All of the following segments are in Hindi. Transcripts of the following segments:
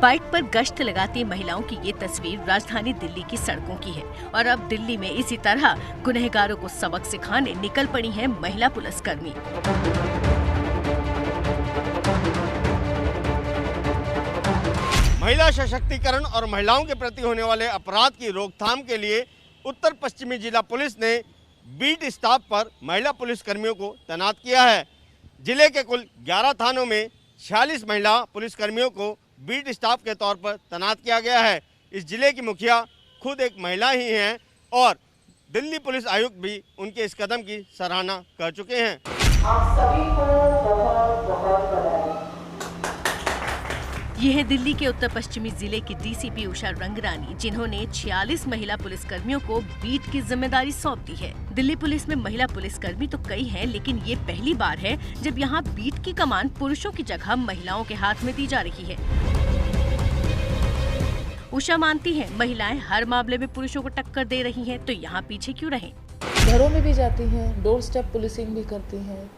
बाइक पर गश्त लगाती महिलाओं की ये तस्वीर राजधानी दिल्ली की सड़कों की है और अब दिल्ली में इसी तरह गुनहगारों को सबक सिखाने निकल पड़ी हैं महिला पुलिसकर्मी। महिला सशक्तिकरण और महिलाओं के प्रति होने वाले अपराध की रोकथाम के लिए उत्तर पश्चिमी जिला पुलिस ने बीट स्टाफ पर महिला पुलिसकर्मियों को तैनात किया है। जिले के कुल 11 थानों में 46 महिला पुलिसकर्मियों को बीट स्टाफ के तौर पर तैनात किया गया है। इस जिले की मुखिया खुद एक महिला ही हैं और दिल्ली पुलिस आयुक्त भी उनके इस कदम की सराहना कर चुके हैं। आप सभी को बहुत बहुत बधाई। ये है दिल्ली के उत्तर पश्चिमी जिले की डीसीपी उषा रंगरानी, जिन्होंने 46 महिला पुलिसकर्मियों को बीट की जिम्मेदारी सौंप दी है। दिल्ली पुलिस में महिला पुलिसकर्मी तो कई हैं, लेकिन ये पहली बार है जब यहाँ बीट की कमान पुरुषों की जगह महिलाओं के हाथ में दी जा रही है। उषा मानती हैं, महिलाएं हर मामले में पुरुषों को टक्कर दे रही हैं, तो यहाँ पीछे क्यों रहें? घरों में भी जाती हैं, डोर स्टेप पुलिसिंग भी करती हैं,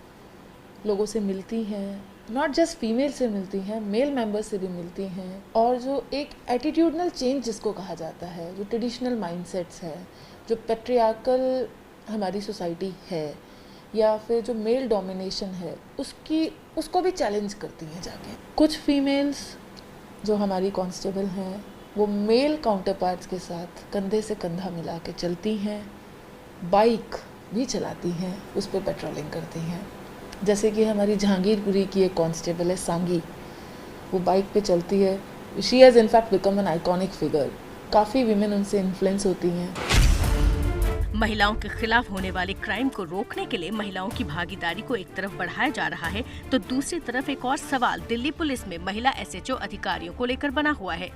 लोगों से मिलती हैं, नॉट जस्ट फीमेल से मिलती हैं, मेल मेंबर से भी मिलती हैं। और जो एक एटीट्यूडनल चेंज जिसको कहा जाता है, जो ट्रेडिशनल माइंडसेट्स है, जो पैट्रियार्कल हमारी सोसाइटी है या फिर जो मेल डोमिनेशन है, उसको भी चैलेंज करती हैं जाके। कुछ फीमेल्स जो हमारी कांस्टेबल हैं वो मेल काउंटर पार्ट्स के साथ कंधे से कंधा मिला के चलती हैं, बाइक भी चलाती हैं, उस पर पेट्रोलिंग करती हैं। जैसे कि हमारी जहांगीरपुरी की एक कांस्टेबल है सांगी, वो बाइक पे चलती है। She has in fact become an iconic figure. काफ़ी वीमेन उनसे इन्फ्लुएंस होती हैं। महिलाओं के खिलाफ होने वाले क्राइम को रोकने के लिए महिलाओं की भागीदारी को एक तरफ बढ़ाया जा रहा है, तो दूसरी तरफ एक और सवाल दिल्ली पुलिस में महिला एसएचओ अधिकारियों को लेकर बना हुआ है।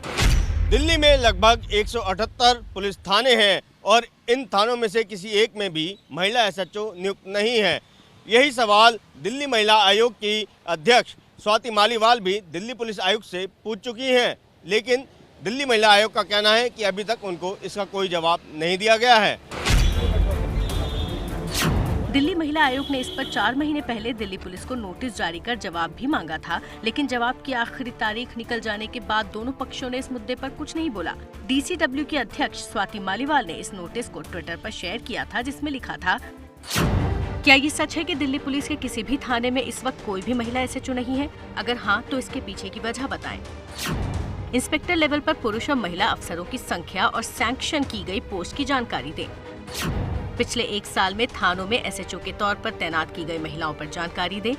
दिल्ली में लगभग 178 पुलिस थाने हैं और इन थानों में से किसी एक में भी महिला एसएचओ नियुक्त नहीं है। यही सवाल दिल्ली महिला आयोग की अध्यक्ष स्वाति मालीवाल भी दिल्ली पुलिस आयुक्त से पूछ चुकी हैं, लेकिन दिल्ली महिला आयोग का कहना है कि अभी तक उनको इसका कोई जवाब नहीं दिया गया है। दिल्ली महिला आयोग ने इस पर 4 महीने पहले दिल्ली पुलिस को नोटिस जारी कर जवाब भी मांगा था, लेकिन जवाब की आखिरी तारीख निकल जाने के बाद दोनों पक्षों ने इस मुद्दे पर कुछ नहीं बोला। डीसीडब्ल्यू की अध्यक्ष स्वाति मालीवाल ने इस नोटिस को ट्विटर पर शेयर किया था, जिसमें लिखा था, क्या ये सच है कि दिल्ली पुलिस के किसी भी थाने में इस वक्त कोई भी महिला एसएचओ नहीं है? अगर हाँ, तो इसके पीछे की वजह बताएं। इंस्पेक्टर लेवल पर पुरुष और महिला अफसरों की संख्या और सैंक्शन की गई पोस्ट की जानकारी दें। पिछले 1 साल में थानों में एसएचओ के तौर पर तैनात की गई महिलाओं पर जानकारी दें।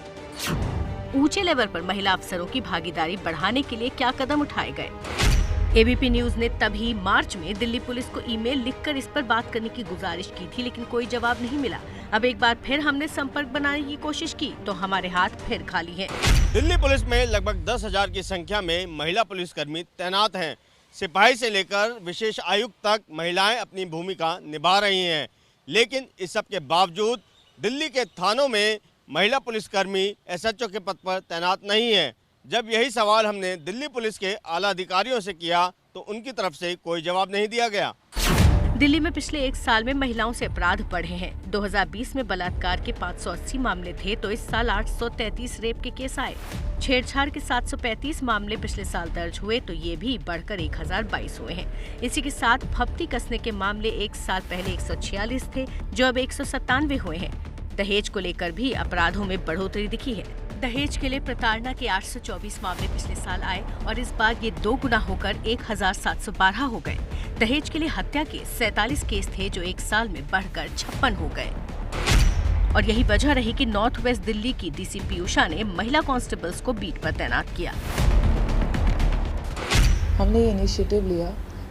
ऊंचे लेवल पर महिला अफसरों की भागीदारी बढ़ाने के लिए क्या कदम उठाए गए? एबीपी न्यूज ने तभी मार्च में दिल्ली पुलिस को ईमेल लिखकर इस पर बात करने की गुजारिश की थी, लेकिन कोई जवाब नहीं मिला। अब एक बार फिर हमने संपर्क बनाने की कोशिश की तो हमारे हाथ फिर खाली हैं। दिल्ली पुलिस में लगभग 10,000 की संख्या में महिला पुलिसकर्मी तैनात हैं। सिपाही से लेकर विशेष आयुक्त तक महिलाएं अपनी भूमिका निभा रही हैं, लेकिन इस सब के बावजूद दिल्ली के थानों में महिला पुलिसकर्मी एसएचओ के पद पर तैनात नहीं है। जब यही सवाल हमने दिल्ली पुलिस के आला अधिकारियों से किया तो उनकी तरफ से कोई जवाब नहीं दिया गया। दिल्ली में पिछले 1 साल में महिलाओं से अपराध बढ़े हैं। 2020 में बलात्कार के 580 मामले थे, तो इस साल 833 रेप के केस आए। छेड़छाड़ के 735 मामले पिछले साल दर्ज हुए, तो ये भी बढ़कर 1022 हुए हैं। इसी के साथ फप्ती कसने के मामले 1 साल पहले 146 थे, जो अब 197 हुए हैं। दहेज को लेकर भी अपराधों में बढ़ोतरी दिखी है। दहेज के लिए प्रताड़ना के 824 मामले पिछले साल आए और इस बार ये 2 गुना होकर 1712 हो गए। दहेज के लिए हत्या के 47 केस थे, जो 1 साल में बढ़कर 56 हो गए। और यही वजह रही कि नॉर्थ वेस्ट दिल्ली की डीसीपी उषा ने महिला कांस्टेबल्स को बीट पर तैनात किया। हमने ये इनिशिएटिव लिया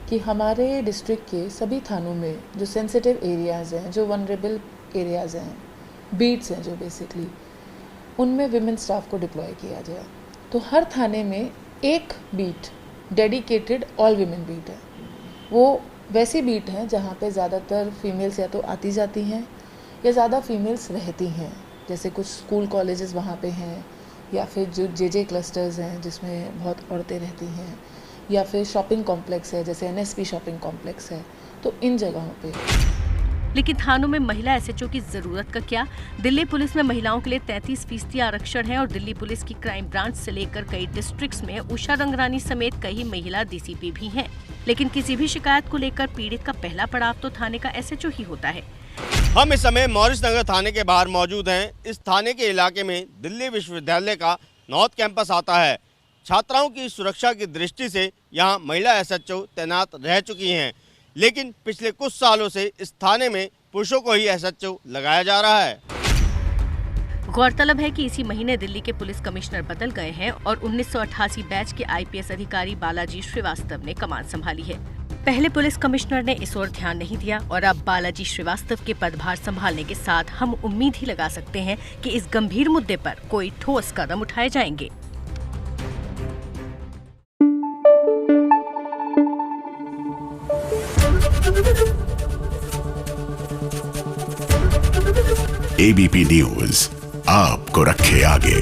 कि हमारे डिस्ट्रिक्ट के सभी थानों में जो सेंसिटिव एरियाज हैं, जो वनरेबल एरियाज हैं, बीट्स हैं जो बेसिकली, उनमें विमेन स्टाफ को डिप्लॉय किया गया। तो हर थाने में एक beat dedicated all women beat है। वो वैसी बीट हैं जहाँ पे ज़्यादातर फीमेल्स या तो आती जाती हैं या ज़्यादा फीमेल्स रहती हैं, जैसे कुछ स्कूल कॉलेजेस वहाँ पे हैं, या फिर जो जे क्लस्टर्स हैं जिसमें बहुत औरतें रहती हैं, या फिर शॉपिंग कॉम्प्लेक्स है जैसे एनएसपी शॉपिंग कॉम्प्लेक्स है, तो इन जगहों पे लेकिन थानों में महिला एसएचओ की जरूरत का क्या? दिल्ली पुलिस में महिलाओं के लिए 33% आरक्षण है और दिल्ली पुलिस की क्राइम ब्रांच से लेकर कई डिस्ट्रिक्ट्स में उषा रंगरानी समेत कई महिला डीसीपी भी हैं। लेकिन किसी भी शिकायत को लेकर पीड़ित का पहला पड़ाव तो थाने का एसएचओ ही होता है। हम इस समय मॉरिस नगर थाने के बाहर मौजूद हैं। इस थाने के इलाके में दिल्ली विश्वविद्यालय का नॉर्थ कैंपस आता है। छात्राओं की सुरक्षा की दृष्टि से यहाँ महिला एसएचओ तैनात रह चुकी हैं, लेकिन पिछले कुछ सालों से इस थाने में पुरुषों को ही एसएचओ लगाया जा रहा है। गौरतलब है कि इसी महीने दिल्ली के पुलिस कमिश्नर बदल गए हैं और 1988 बैच के आईपीएस अधिकारी बालाजी श्रीवास्तव ने कमान संभाली है। पहले पुलिस कमिश्नर ने इस ओर ध्यान नहीं दिया और अब बालाजी श्रीवास्तव के पदभार संभालने के साथ हम उम्मीद ही लगा सकते हैं कि इस गंभीर मुद्दे पर कोई ठोस कदम उठाए जाएंगे। एबीपी न्यूज आपको रखे आगे।